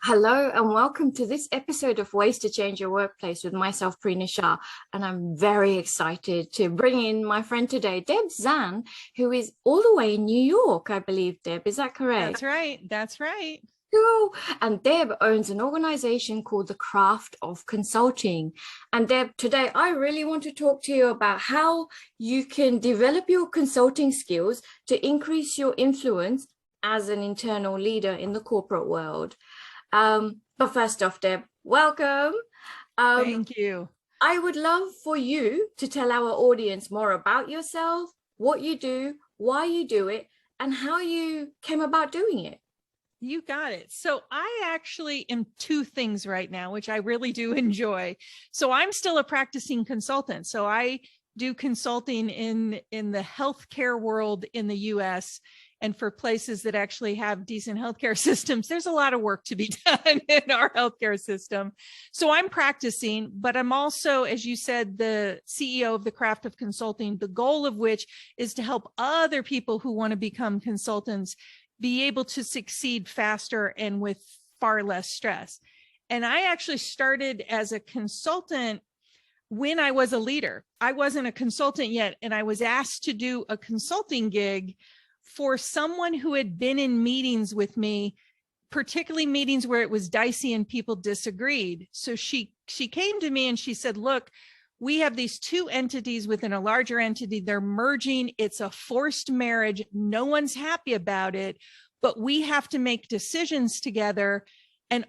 Hello and welcome to this episode of Ways to Change Your Workplace with myself, Prina Shah. And I'm very excited to bring in my friend today, Debzan, who is all the way in New York, I believe, Deb. Is that correct? That's right. That's right. Cool. And Deb owns an organization called the Craft of Consulting. And Deb, today I really want to talk to you about how you can develop your consulting skills to increase your influence as an internal leader in the corporate world. But first off, Deb, welcome. Thank you. I would love for you to tell our audience more about yourself, what you do, why you do it, and how you came about doing it. You got it. So I actually am two things right now, which I really do enjoy. So I'm still a practicing consultant. So I do consulting in the healthcare world in the US. And for places that actually have decent healthcare systems, there's a lot of work to be done in our healthcare system. So I'm practicing, but I'm also, as you said, the CEO of the Craft of Consulting, the goal of which is to help other people who want to become consultants be able to succeed faster and with far less stress. And I actually started as a consultant when I was a leader. I wasn't a consultant yet, and I was asked to do a consulting gig for someone who had been in meetings with me, particularly meetings where it was dicey and people disagreed. So she came to me and she said, look, we have these two entities within a larger entity. They're merging. It's a forced marriage. No one's happy about it, but we have to make decisions together. And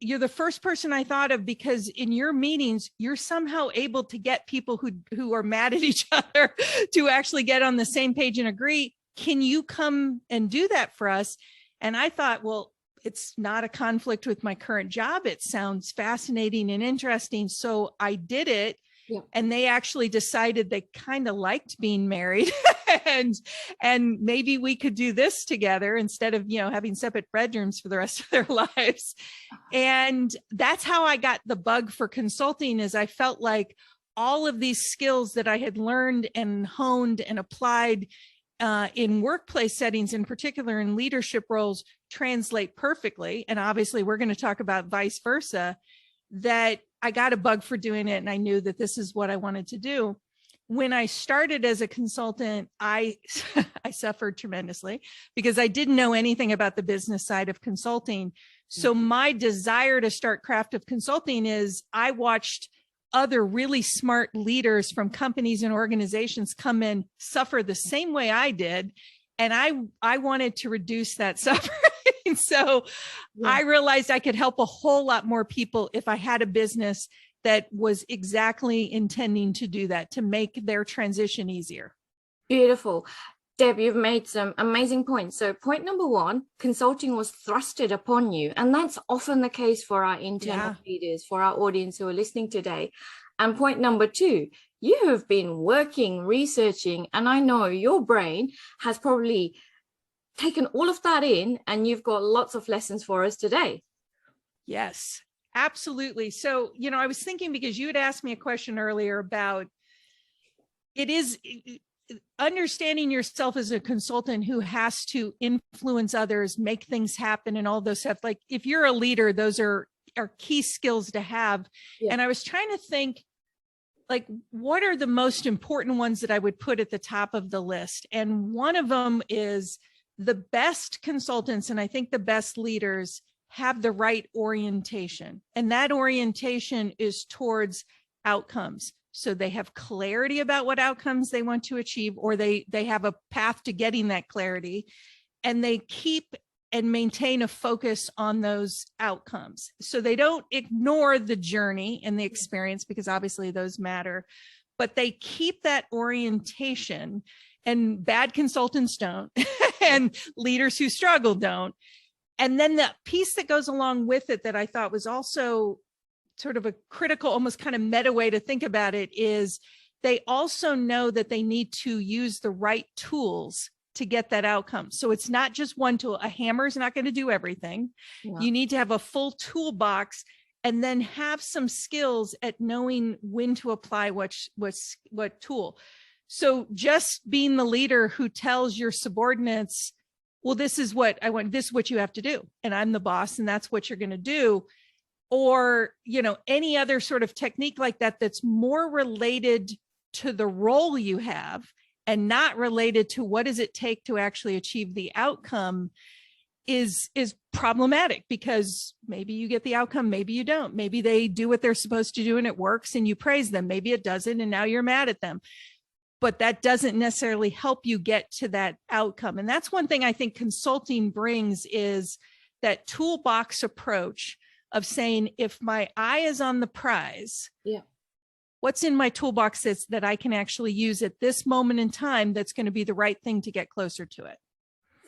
you're the first person I thought of, because in your meetings, you're somehow able to get people who are mad at each other to actually get on the same page and agree. Can you come and do that for us? And I thought, well, it's not a conflict with my current job. It sounds fascinating and interesting. So I did it. Yeah. And they actually decided they kind of liked being married and maybe we could do this together instead of, having separate bedrooms for the rest of their lives. And that's how I got the bug for consulting, is I felt like all of these skills that I had learned and honed and applied in workplace settings, in particular in leadership roles, translate perfectly. And obviously we're going to talk about vice versa, that I got a bug for doing it. And I knew that this is what I wanted to do. When I started as a consultant, I suffered tremendously because I didn't know anything about the business side of consulting. So my desire to start Craft of Consulting is I watched other really smart leaders from companies and organizations come in, suffer the same way I did. And I wanted to reduce that suffering. So yeah. I realized I could help a whole lot more people if I had a business that was exactly intending to do that, to make their transition easier. Beautiful. Deb, you've made some amazing points. So point number one, consulting was thrusted upon you. And that's often the case for our internal leaders, for our audience who are listening today. And point number two, you have been working, researching, and I know your brain has probably taken all of that in, and you've got lots of lessons for us today. Yes, absolutely. So, I was thinking, because you had asked me a question earlier about understanding yourself as a consultant who has to influence others, make things happen, and all those stuff. Like if you're a leader, those are key skills to have. Yeah. And I was trying to think, like, what are the most important ones that I would put at the top of the list? And one of them is the best consultants, and I think the best leaders, have the right orientation. And that orientation is towards outcomes. So they have clarity about what outcomes they want to achieve, or they have a path to getting that clarity, and they keep and maintain a focus on those outcomes. So they don't ignore the journey and the experience, because obviously those matter, but they keep that orientation. And bad consultants don't, and leaders who struggle don't. And then the piece that goes along with it that I thought was also sort of a critical, almost kind of meta way to think about it, is they also know that they need to use the right tools to get that outcome. So it's not just one tool. A hammer is not going to do everything. Yeah. You need to have a full toolbox, and then have some skills at knowing when to apply what tool. So just being the leader who tells your subordinates well, this is what I want, this is what you have to do, and I'm the boss, and that's what you're going to do. Or, any other sort of technique like that, that's more related to the role you have and not related to what does it take to actually achieve the outcome, is problematic, because maybe you get the outcome, maybe you don't. Maybe they do what they're supposed to do and it works and you praise them. Maybe it doesn't and now you're mad at them. But that doesn't necessarily help you get to that outcome. And that's one thing I think consulting brings, is that toolbox approach of saying, if my eye is on the prize, what's in my toolbox that I can actually use at this moment in time that's going to be the right thing to get closer to it.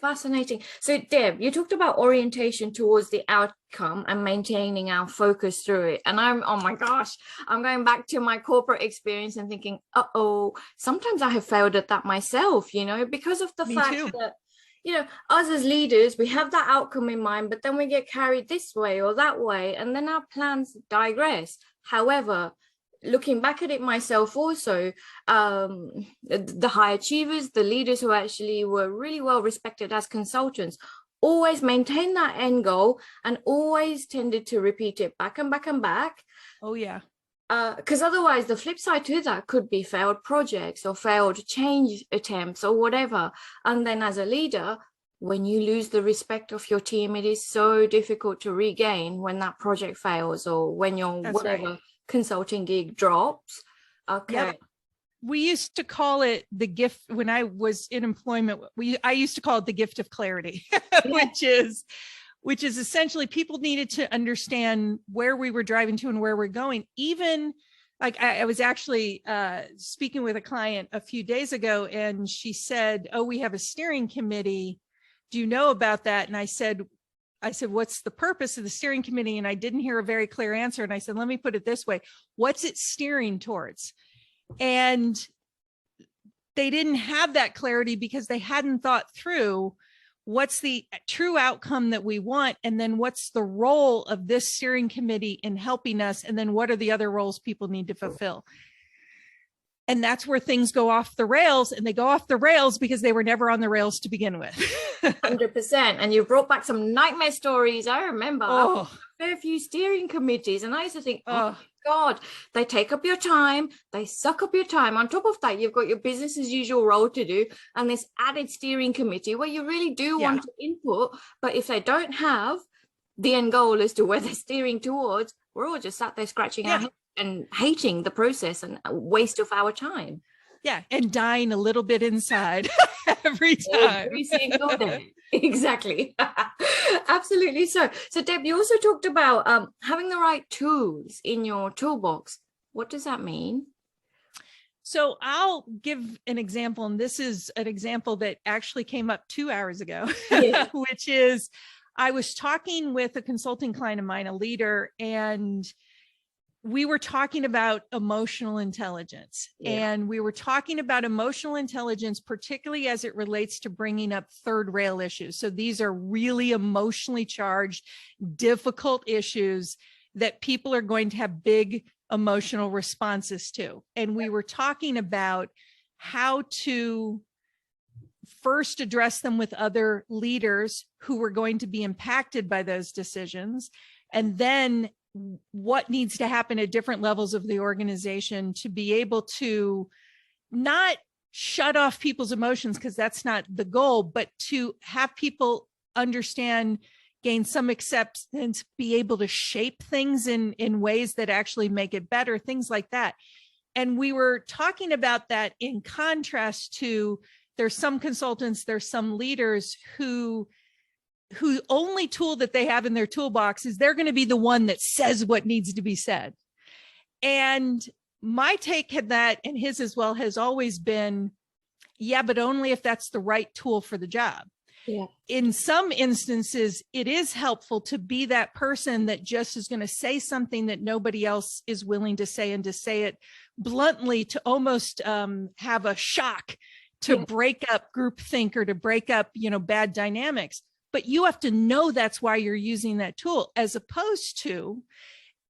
Fascinating. So Deb, you talked about orientation towards the outcome and maintaining our focus through it. And oh my gosh, I'm going back to my corporate experience and thinking, sometimes I have failed at that myself, because of the fact that, us as leaders, we have that outcome in mind, but then we get carried this way or that way, and then our plans digress. However, looking back at it myself also, the high achievers, the leaders who actually were really well respected as consultants, always maintained that end goal and always tended to repeat it back and back and back. Oh yeah. Because otherwise the flip side to that could be failed projects or failed change attempts or whatever. And then as a leader, when you lose the respect of your team, it is so difficult to regain when that project fails or when your consulting gig drops. Okay. Yep. We used to call it the gift when I was in employment. I used to call it the gift of clarity, which is essentially people needed to understand where we were driving to and where we're going. Even like I was actually speaking with a client a few days ago, and she said, "Oh, we have a steering committee. Do you know about that?" And I said, "What's the purpose of the steering committee?" And I didn't hear a very clear answer. And I said, "Let me put it this way. What's it steering towards?" And they didn't have that clarity because they hadn't thought through what's the true outcome that we want, and then what's the role of this steering committee in helping us, and then what are the other roles people need to fulfill. And that's where things go off the rails, and they go off the rails because they were never on the rails to begin with. 100%. And you brought back some nightmare stories. I remember a fair few steering committees, and I used to think, oh God, they take up your time, they suck up your time. On top of that, you've got your business as usual role to do, and this added steering committee where you really do want to input, but if they don't have the end goal as to where they're steering towards, we're all just sat there scratching our heads and hating the process and a waste of our time. Yeah, and dying a little bit inside every time. Every single day. Exactly. Absolutely. So Deb, you also talked about having the right tools in your toolbox. What does that mean? So I'll give an example, and this is an example that actually came up 2 hours ago, which is I was talking with a consulting client of mine, a leader, and we were talking about emotional intelligence, and we were talking about emotional intelligence, particularly as it relates to bringing up third rail issues. So these are really emotionally charged, difficult issues that people are going to have big emotional responses to. And we were talking about how to first address them with other leaders who were going to be impacted by those decisions, and then what needs to happen at different levels of the organization to be able to not shut off people's emotions, because that's not the goal, but to have people understand, gain some acceptance, be able to shape things in ways that actually make it better, things like that. And we were talking about that in contrast to, there's some consultants, there's some leaders who only tool that they have in their toolbox is they're going to be the one that says what needs to be said. And my take at that, and his as well, has always been, but only if that's the right tool for the job. Yeah. In some instances, it is helpful to be that person that just is going to say something that nobody else is willing to say, and to say it bluntly, to almost have a shock, to break up groupthink or to break up, bad dynamics. But you have to know that's why you're using that tool, as opposed to,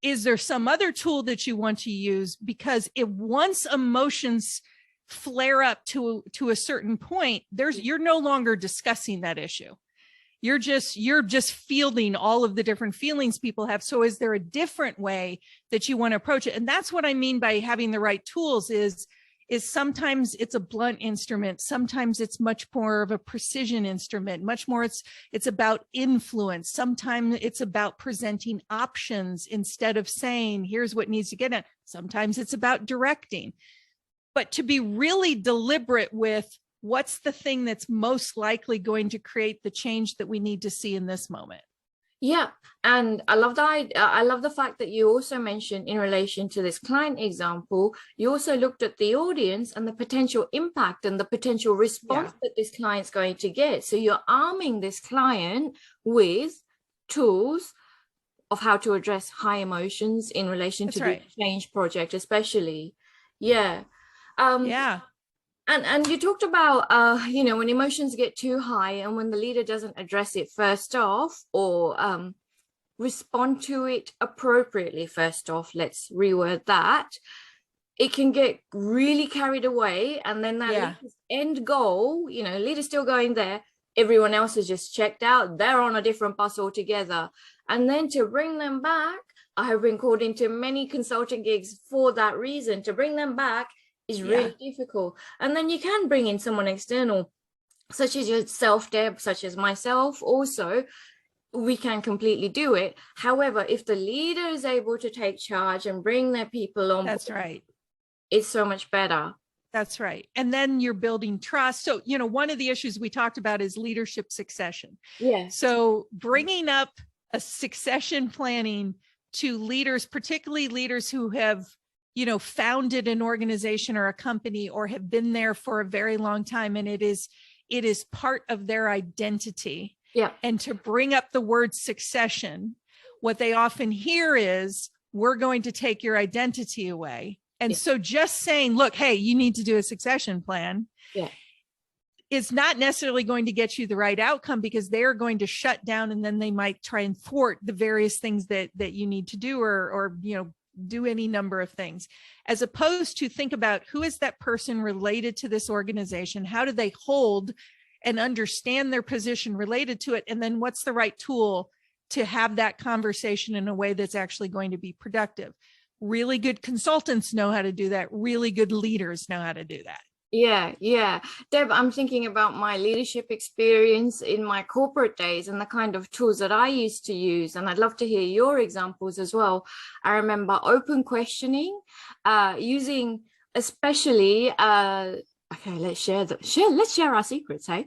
is there some other tool that you want to use? Because if once emotions flare up to a certain point, you're no longer discussing that issue. You're just fielding all of the different feelings people have. So is there a different way that you want to approach it? And that's what I mean by having the right tools is sometimes it's a blunt instrument. Sometimes it's much more of a precision instrument, much more it's about influence. Sometimes it's about presenting options instead of saying, here's what needs to get done. Sometimes it's about directing. But to be really deliberate with what's the thing that's most likely going to create the change that we need to see in this moment. Yeah, and I love that. I love the fact that you also mentioned in relation to this client example, you also looked at the audience and the potential impact and the potential response that this client's going to get. So you're arming this client with tools of how to address high emotions in relation to the change project, especially. Yeah. And you talked about, when emotions get too high and when the leader doesn't address it first off or respond to it appropriately first off, let's reword that, it can get really carried away. And then that leader's end goal, leader's still going there. Everyone else is just checked out. They're on a different bus altogether. And then to bring them back, I have been called into many consulting gigs for that reason, to bring them back is really difficult. And then you can bring in someone external, such as yourself, Deb, such as myself also. We can completely do it. However, if the leader is able to take charge and bring their people on, that's right, it's so much better. That's right. And then you're building trust. So, one of the issues we talked about is leadership succession. Yeah. So bringing up a succession planning to leaders, particularly leaders who have founded an organization or a company or have been there for a very long time. And it is part of their identity. Yeah. And to bring up the word succession, what they often hear is, we're going to take your identity away. And so just saying, look, hey, you need to do a succession plan is not necessarily going to get you the right outcome, because they're going to shut down and then they might try and thwart the various things that you need to do or do any number of things, as opposed to think about who is that person related to this organization? How do they hold and understand their position related to it? And then what's the right tool to have that conversation in a way that's actually going to be productive? Really good consultants know how to do that. Really good leaders know how to do that. Yeah. Deb, I'm thinking about my leadership experience in my corporate days and the kind of tools that I used to use. And I'd love to hear your examples as well. I remember open questioning, using especially, okay, let's share our secrets, hey?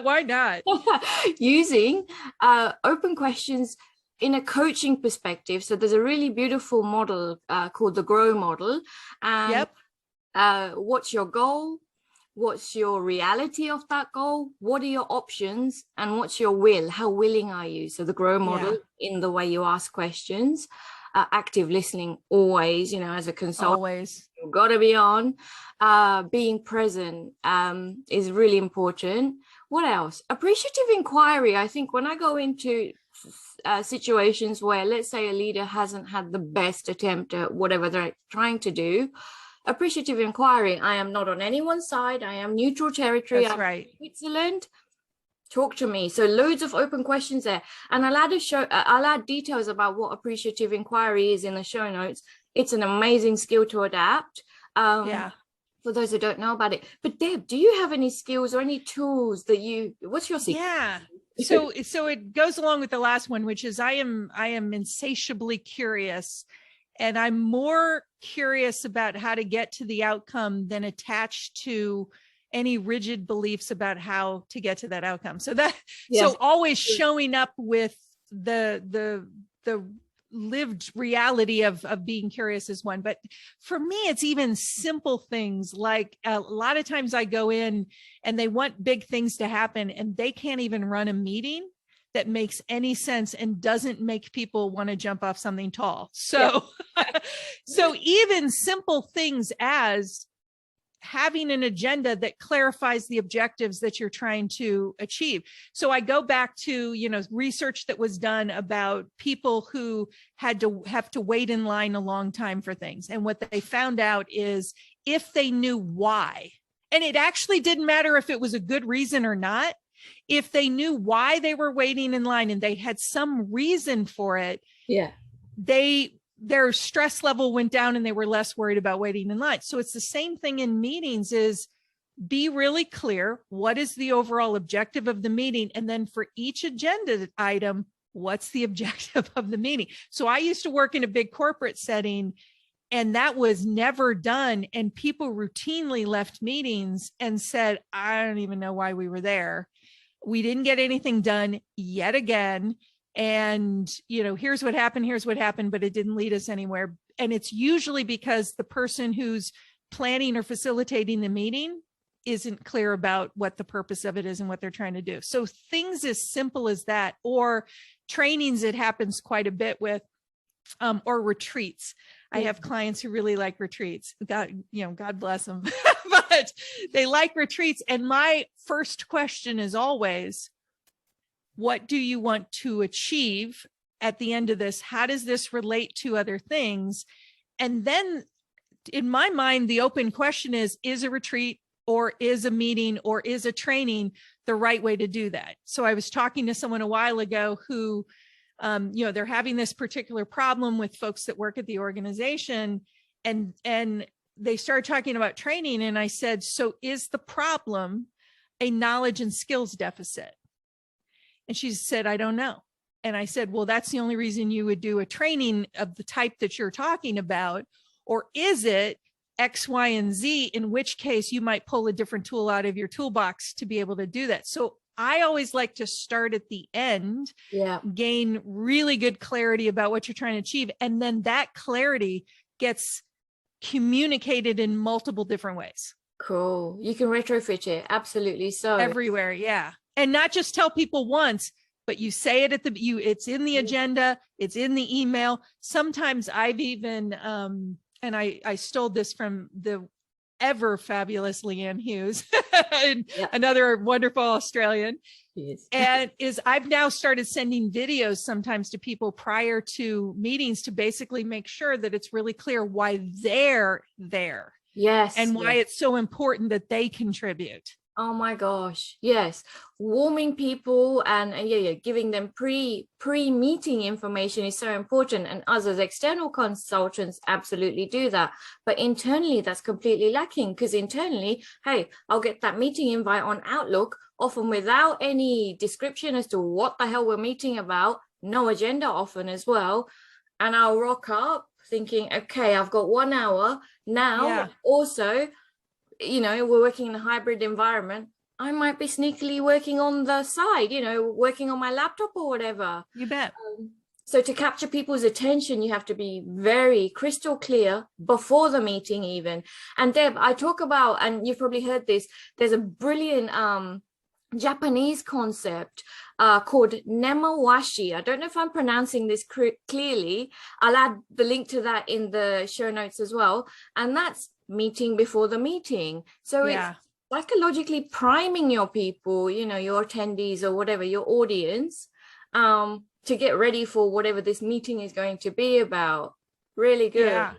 Why not? Using open questions in a coaching perspective. So there's a really beautiful model called the GROW model. And what's your goal? What's your reality of that goal? What are your options? And what's your will? How willing are you? So the GROW model in the way you ask questions, active listening always, as a consultant, always. You've got to be on. Being present is really important. What else? Appreciative inquiry. I think when I go into situations where, let's say, a leader hasn't had the best attempt at whatever they're trying to do, appreciative inquiry, I am not on anyone's side. I am neutral territory. That's right. Switzerland. Talk to me. So loads of open questions there. And I'll add details about what appreciative inquiry is in the show notes. It's an amazing skill to adapt. For those who don't know about it. But Deb, do you have any skills or any tools what's your secret? Yeah. So it goes along with the last one, which is I am insatiably curious. And I'm more curious about how to get to the outcome than attached to any rigid beliefs about how to get to that outcome. So so always showing up with the lived reality of being curious is one. But for me, it's even simple things like a lot of times I go in and they want big things to happen and they can't even run a meeting that makes any sense and doesn't make people want to jump off something tall. So, so even simple things as having an agenda that clarifies the objectives that you're trying to achieve. So I go back to, research that was done about people who have to wait in line a long time for things. And what they found out is if they knew why. And it actually didn't matter if it was a good reason or not. If they knew why they were waiting in line and they had some reason for it, their stress level went down and they were less worried about waiting in line. So it's the same thing in meetings, is be really clear. What is the overall objective of the meeting? And then for each agenda item, what's the objective of the meeting? So I used to work in a big corporate setting, and that was never done. And people routinely left meetings and said, I don't even know why we were there. We didn't get anything done yet again. And, here's what happened, but it didn't lead us anywhere. And it's usually because the person who's planning or facilitating the meeting isn't clear about what the purpose of it is and what they're trying to do. So things as simple as that, or trainings, it happens quite a bit with, or retreats. I have clients who really like retreats. God bless them, but they like retreats. And my first question is always, what do you want to achieve at the end of this? How does this relate to other things? And then in my mind, the open question is a retreat or is a meeting or is a training the right way to do that? So I was talking to someone a while ago who, they're having this particular problem with folks that work at the organization, and they started talking about training. And I said, so is the problem a knowledge and skills deficit? And she said, I don't know. And I said, well, that's the only reason you would do a training of the type that you're talking about. Or is it X, Y, and Z, in which case you might pull a different tool out of your toolbox to be able to do that. So I always like to start at the end, gain really good clarity about what you're trying to achieve. And then that clarity gets communicated in multiple different ways. Cool. You can retrofit it. Absolutely. So everywhere. Yeah. And not just tell people once, but you say it at it's in the agenda, it's in the email. Sometimes I've even, and I stole this from the ever fabulous Leanne Hughes, another wonderful Australian. Yes. And I've now started sending videos sometimes to people prior to meetings to basically make sure that it's really clear why they're there. Yes. And why it's so important that they contribute. Oh my gosh. Yes. Warming people and giving them pre-meeting information is so important. And us as external consultants absolutely do that. But internally, that's completely lacking, because internally, hey, I'll get that meeting invite on Outlook, often without any description as to what the hell we're meeting about, no agenda often as well. And I'll rock up thinking, okay, I've got 1 hour now. Yeah. Also, we're working in a hybrid environment. I might be sneakily working on the side, working on my laptop or whatever. You bet. So to capture people's attention, you have to be very crystal clear before the meeting even. And Deb, I talk about, and you've probably heard this, there's a brilliant Japanese concept called nemawashi. I don't know if I'm pronouncing this clearly. I'll add the link to that in the show notes as well. And that's meeting before the meeting. So it's psychologically priming your people, your attendees or whatever, your audience, to get ready for whatever this meeting is going to be about. Really good. Yeah.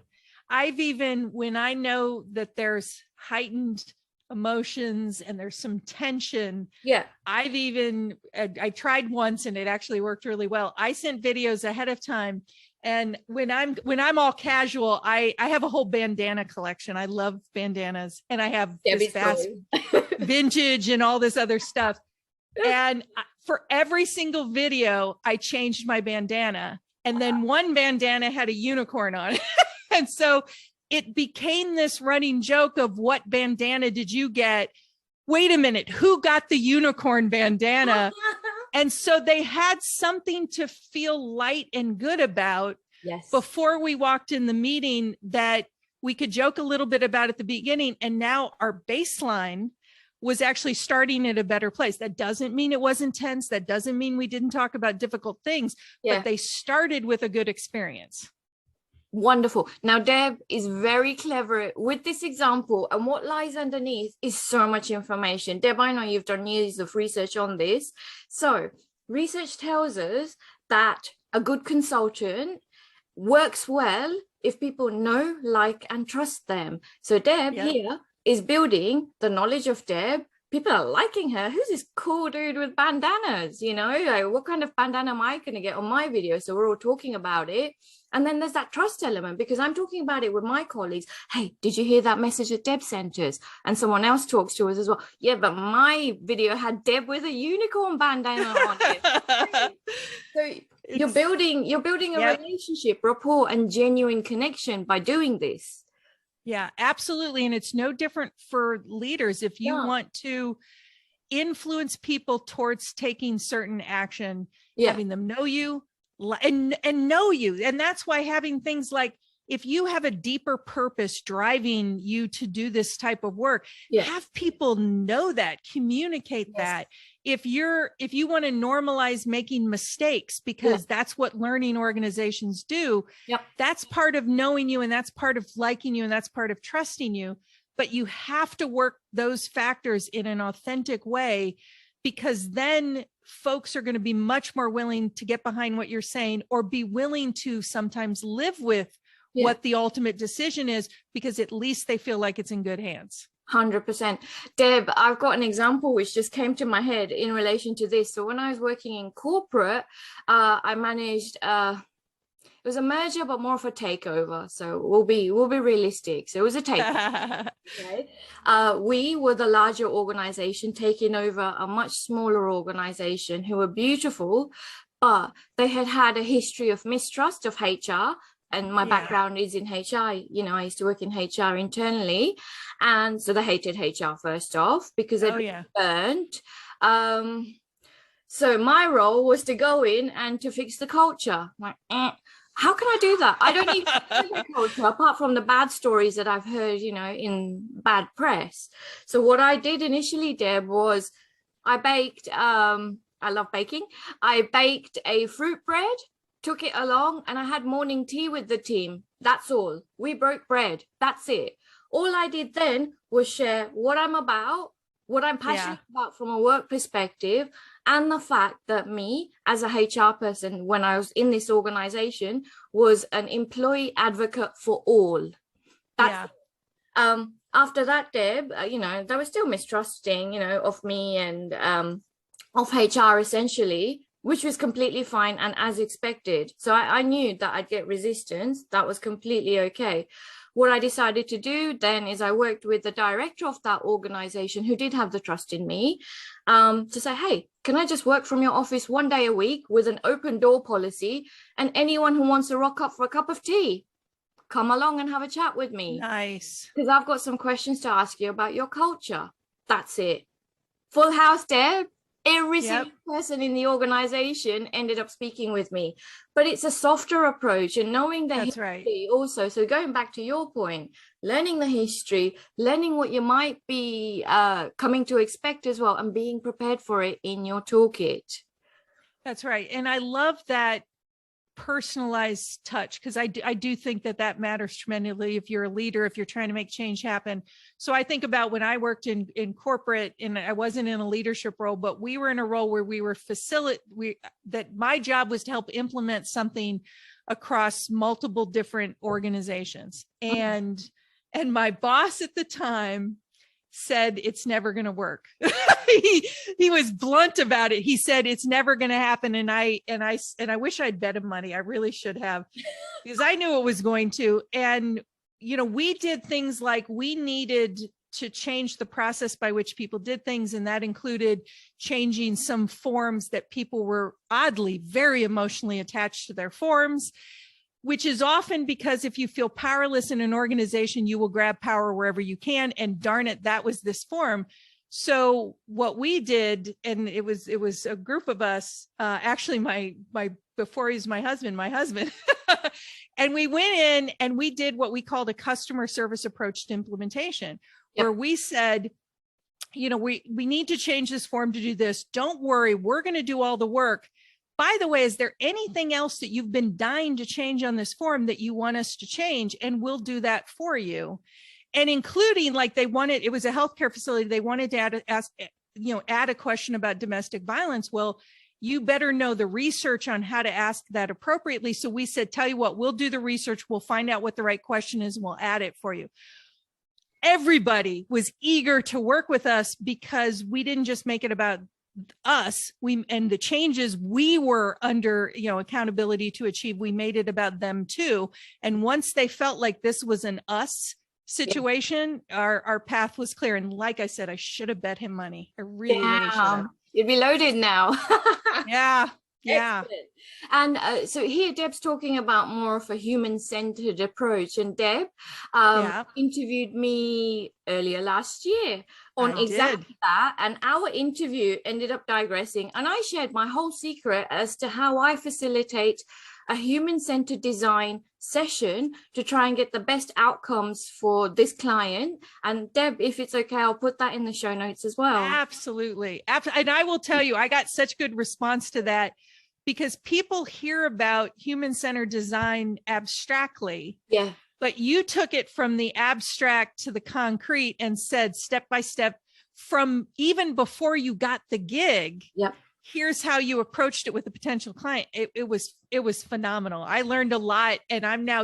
I've even, when I know that there's heightened emotions and there's some tension, I tried once and it actually worked really well. I sent videos ahead of time. And when I'm all casual, I have a whole bandana collection. I love bandanas, and I have this vast vintage and all this other stuff. And for every single video, I changed my bandana, and then one bandana had a unicorn on it. And so it became this running joke of, what bandana did you get? Wait a minute, who got the unicorn bandana? And so they had something to feel light and good about before we walked in the meeting, that we could joke a little bit about at the beginning. And now our baseline was actually starting at a better place. That doesn't mean it wasn't tense. That doesn't mean we didn't talk about difficult things, but they started with a good experience. Wonderful. Now, Deb is very clever with this example, and what lies underneath is so much information. Deb, I know you've done years of research on this. So research tells us that a good consultant works well if people know, like, and trust them. So Deb here is building the knowledge of Deb. People are liking her. Who's this cool dude with bandanas? You know, like, what kind of bandana am I going to get on my video? So we're all talking about it. And then there's that trust element, because I'm talking about it with my colleagues. Hey, did you hear that message that Deb sent us? And someone else talks to us as well. Yeah, but my video had Deb with a unicorn bandana on it. So you're building a relationship, rapport, and genuine connection by doing this. Yeah, absolutely. And it's no different for leaders. If you want to influence people towards taking certain action, having them know you and know you. And that's why having things like, if you have a deeper purpose driving you to do this type of work, have people know that, communicate that. If you want to normalize making mistakes, because that's what learning organizations do, that's part of knowing you, and that's part of liking you, and that's part of trusting you. But you have to work those factors in an authentic way, because then folks are going to be much more willing to get behind what you're saying, or be willing to sometimes live with what the ultimate decision is, because at least they feel like it's in good hands. 100%. Deb, I've got an example which just came to my head in relation to this. So when I was working in corporate, I managed, it was a merger, but more of a takeover. So we'll be realistic. So it was a takeover. Okay. We were the larger organization taking over a much smaller organization who were beautiful, but they had a history of mistrust of HR. And my background is in HR. You know, I used to work in HR internally. And so they hated HR first off, because they'd been burnt. So my role was to go in and to fix the culture. Like, how can I do that? I don't need to fix the culture, apart from the bad stories that I've heard, you know, in bad press. So what I did initially, Deb, was I baked, I love baking. I baked a fruit bread, took it along, and I had morning tea with the team. That's all. We broke bread. That's it. All I did then was share what I'm about, what I'm passionate about from a work perspective, and the fact that me as a HR person, when I was in this organization, was an employee advocate for all. That's after that, Deb, you know, they were still mistrusting, you know, of me and of HR essentially, which was completely fine and as expected. So I knew that I'd get resistance. That was completely okay. What I decided to do then is I worked with the director of that organization, who did have the trust in me, to say, hey, can I just work from your office 1 day a week with an open door policy, and anyone who wants to rock up for a cup of tea, come along and have a chat with me. Nice. Because I've got some questions to ask you about your culture. That's it. Full house, Deb. Every single person in the organization ended up speaking with me. But it's a softer approach, and knowing the history also. So going back to your point, learning the history, learning what you might be coming to expect as well, and being prepared for it in your toolkit. That's right. And I love that personalized touch, because I do think that matters tremendously if you're a leader, if you're trying to make change happen. So I think about when I worked in corporate, and I wasn't in a leadership role, but we were in a role where we were that my job was to help implement something across multiple different organizations. And my boss at the time said, it's never going to work. he was blunt about it. He said, it's never going to happen. And I wish I'd bet him money. I really should have, because I knew it was going to. And, you know, we did things like, we needed to change the process by which people did things. And that included changing some forms that people were oddly very emotionally attached to their forms, which is often because if you feel powerless in an organization, you will grab power wherever you can. And darn it, that was this form. So what we did, and it was a group of us, actually my before he's my husband, and we went in and we did what we called a customer service approach to implementation, where we said, you know, we need to change this form to do this. Don't worry, we're going to do all the work. By the way, is there anything else that you've been dying to change on this form that you want us to change? And we'll do that for you. And including, like, it was a healthcare facility. They wanted to add a question about domestic violence. Well, you better know the research on how to ask that appropriately. So we said, tell you what, we'll do the research. We'll find out what the right question is, and we'll add it for you. Everybody was eager to work with us because we didn't just make it about us, and the changes we were under, accountability to achieve, we made it about them too. And once they felt like this was an us situation, our path was clear. And like I said, I should have bet him money. I really should have. You'd be loaded now. Yeah. Excellent. And so here Deb's talking about more of a human-centered approach, and Deb interviewed me earlier last year on exactly that, and our interview ended up digressing, and I shared my whole secret as to how I facilitate a human-centered design session to try and get the best outcomes for this client. And Deb, if it's okay, I'll put that in the show notes as well. Absolutely. And I will tell you, I got such good response to that, because people hear about human-centered design abstractly. Yeah. But you took it from the abstract to the concrete and said, step by step, from even before you got the gig. Yep. Here's how you approached it with a potential client. It was phenomenal. I learned a lot, and I'm now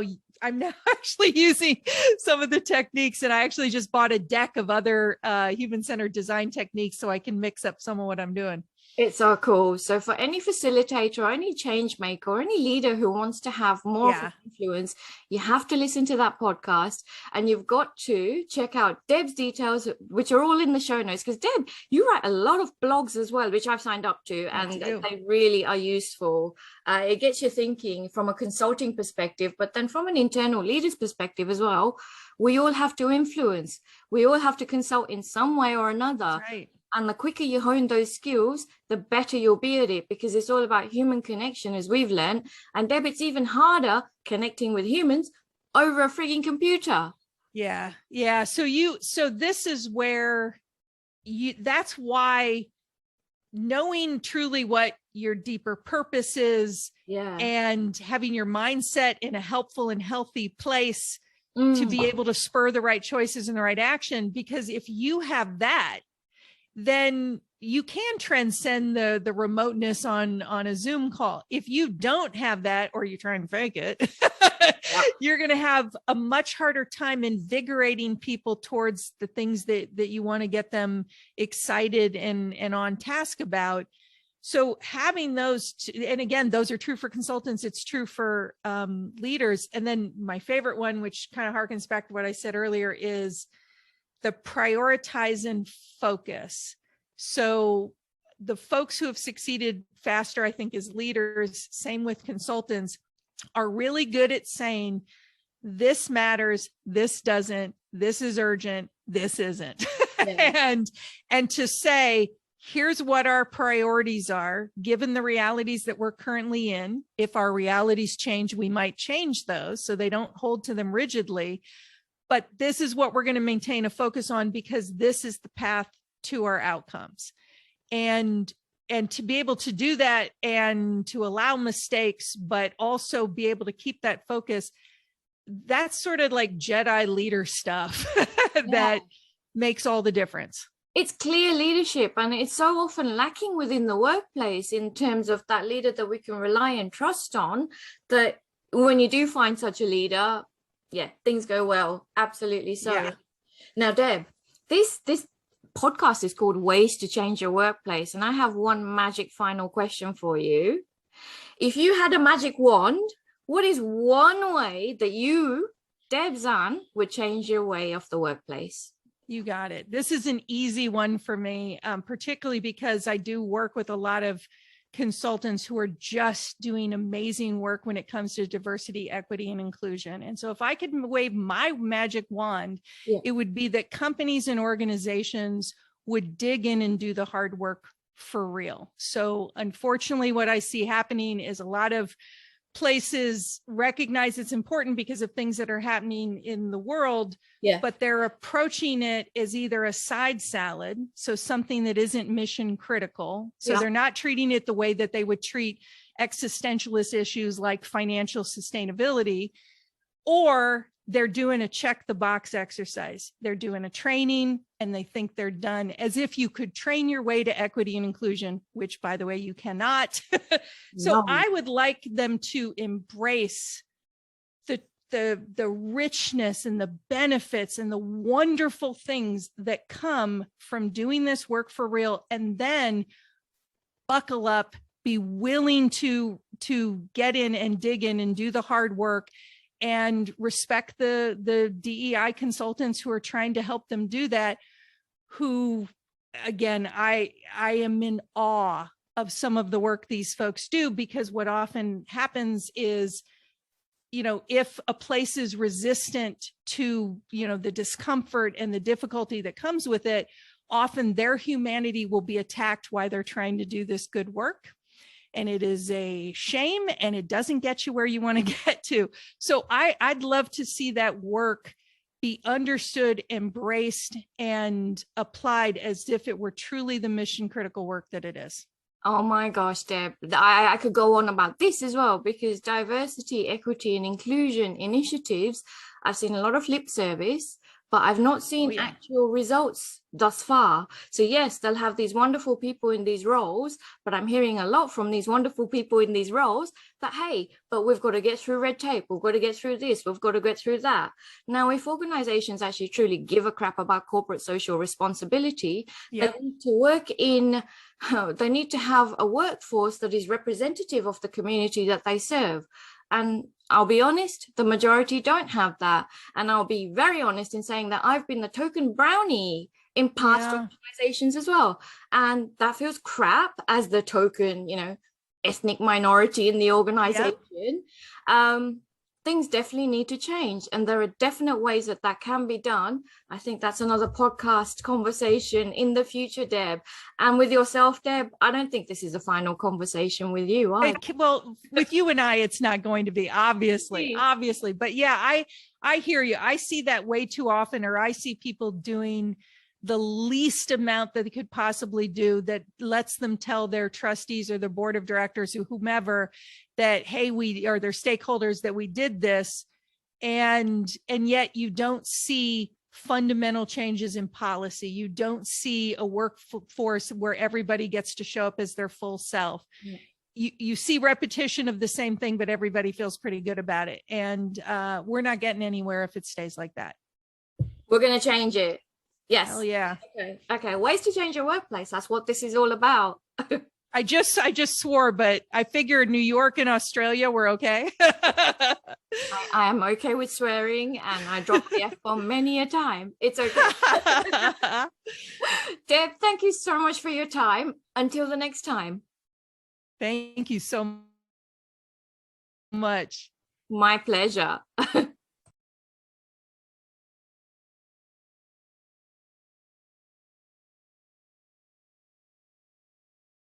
actually using some of the techniques, and I actually just bought a deck of other human-centered design techniques so I can mix up some of what I'm doing. It's so cool. So for any facilitator or any change maker or any leader who wants to have more of an influence, you have to listen to that podcast, and you've got to check out Deb's details, which are all in the show notes, because Deb, you write a lot of blogs as well, which I've signed up to, and they really are useful. It gets you thinking from a consulting perspective, but then from an internal leader's perspective as well. We all have to influence. We all have to consult in some way or another. Right. And the quicker you hone those skills, the better you'll be at it, because it's all about human connection, as we've learned. And Deb, it's even harder connecting with humans over a frigging computer. Yeah. Yeah. So this is where that's why knowing truly what your deeper purpose is, and having your mindset in a helpful and healthy place to be able to spur the right choices and the right action. Because if you have that, then you can transcend the remoteness on a Zoom call. If you don't have that, or you try and fake it, you're going to have a much harder time invigorating people towards the things that you want to get them excited and on task about. So having those, and again, those are true for consultants, it's true for leaders. And then my favorite one, which kind of harkens back to what I said earlier, is the prioritize and focus. So the folks who have succeeded faster, I think, as leaders, same with consultants, are really good at saying, this matters, this doesn't, this is urgent, this isn't. And to say, here's what our priorities are, given the realities that we're currently in. If our realities change, we might change those so they don't hold to them rigidly. But this is what we're going to maintain a focus on, because this is the path to our outcomes. And to be able to do that and to allow mistakes, but also be able to keep that focus, that's sort of like Jedi leader stuff that makes all the difference. It's clear leadership, and it's so often lacking within the workplace in terms of that leader that we can rely and trust on, that when you do find such a leader, things go well. Absolutely so. Yeah. Now, Deb, this podcast is called Ways to Change Your Workplace. And I have one magic final question for you. If you had a magic wand, what is one way that you, Debzan, would change your way of the workplace? You got it. This is an easy one for me, particularly because I do work with a lot of consultants who are just doing amazing work when it comes to diversity, equity, and inclusion. And so if I could wave my magic wand, it would be that companies and organizations would dig in and do the hard work for real. So unfortunately, what I see happening is a lot of places recognize it's important because of things that are happening in the world, but they're approaching it as either a side salad, so something that isn't mission critical. So they're not treating it the way that they would treat existentialist issues like financial sustainability, or they're doing a check the box exercise. They're doing a training and they think they're done, as if you could train your way to equity and inclusion, which, by the way, you cannot. So No. I would like them to embrace the richness and the benefits and the wonderful things that come from doing this work for real, and then buckle up, be willing to get in and dig in and do the hard work, and respect the DEI consultants who are trying to help them do that, who, again, I am in awe of some of the work these folks do, because what often happens is, if a place is resistant to, the discomfort and the difficulty that comes with it, often their humanity will be attacked while they're trying to do this good work. And it is a shame, and it doesn't get you where you want to get to. So I'd love to see that work be understood, embraced, and applied as if it were truly the mission critical work that it is. Oh my gosh, Deb, I could go on about this as well, because diversity, equity, and inclusion initiatives, I've seen a lot of lip service, but I've not seen actual results thus far. So yes, they'll have these wonderful people in these roles, but I'm hearing a lot from these wonderful people in these roles that, hey, but we've got to get through red tape. We've got to get through this. We've got to get through that. Now, if organizations actually truly give a crap about corporate social responsibility, they need to work in, they need to have a workforce that is representative of the community that they serve. And I'll be honest, the majority don't have that. And I'll be very honest in saying that I've been the token brownie in past organizations as well. And that feels crap as the token, ethnic minority in the organization. Things definitely need to change. And there are definite ways that can be done. I think that's another podcast conversation in the future, Deb. And with yourself, Deb, I don't think this is a final conversation with you. Well, with you and I, it's not going to be, obviously. But yeah, I hear you. I see that way too often, or I see people doing the least amount that they could possibly do that lets them tell their trustees or their board of directors or whomever that, hey, we are their stakeholders, that we did this. And yet you don't see fundamental changes in policy. You don't see a workforce where everybody gets to show up as their full self. Yeah. You see repetition of the same thing, but everybody feels pretty good about it. And we're not getting anywhere if it stays like that. We're going to change it. Yes. Hell yeah. Okay. Ways to change your workplace. That's what this is all about. I just swore, but I figured New York and Australia were okay. I am okay with swearing, and I dropped the F-bomb many a time. It's okay. Deb, thank you so much for your time. Until the next time. Thank you so much. My pleasure.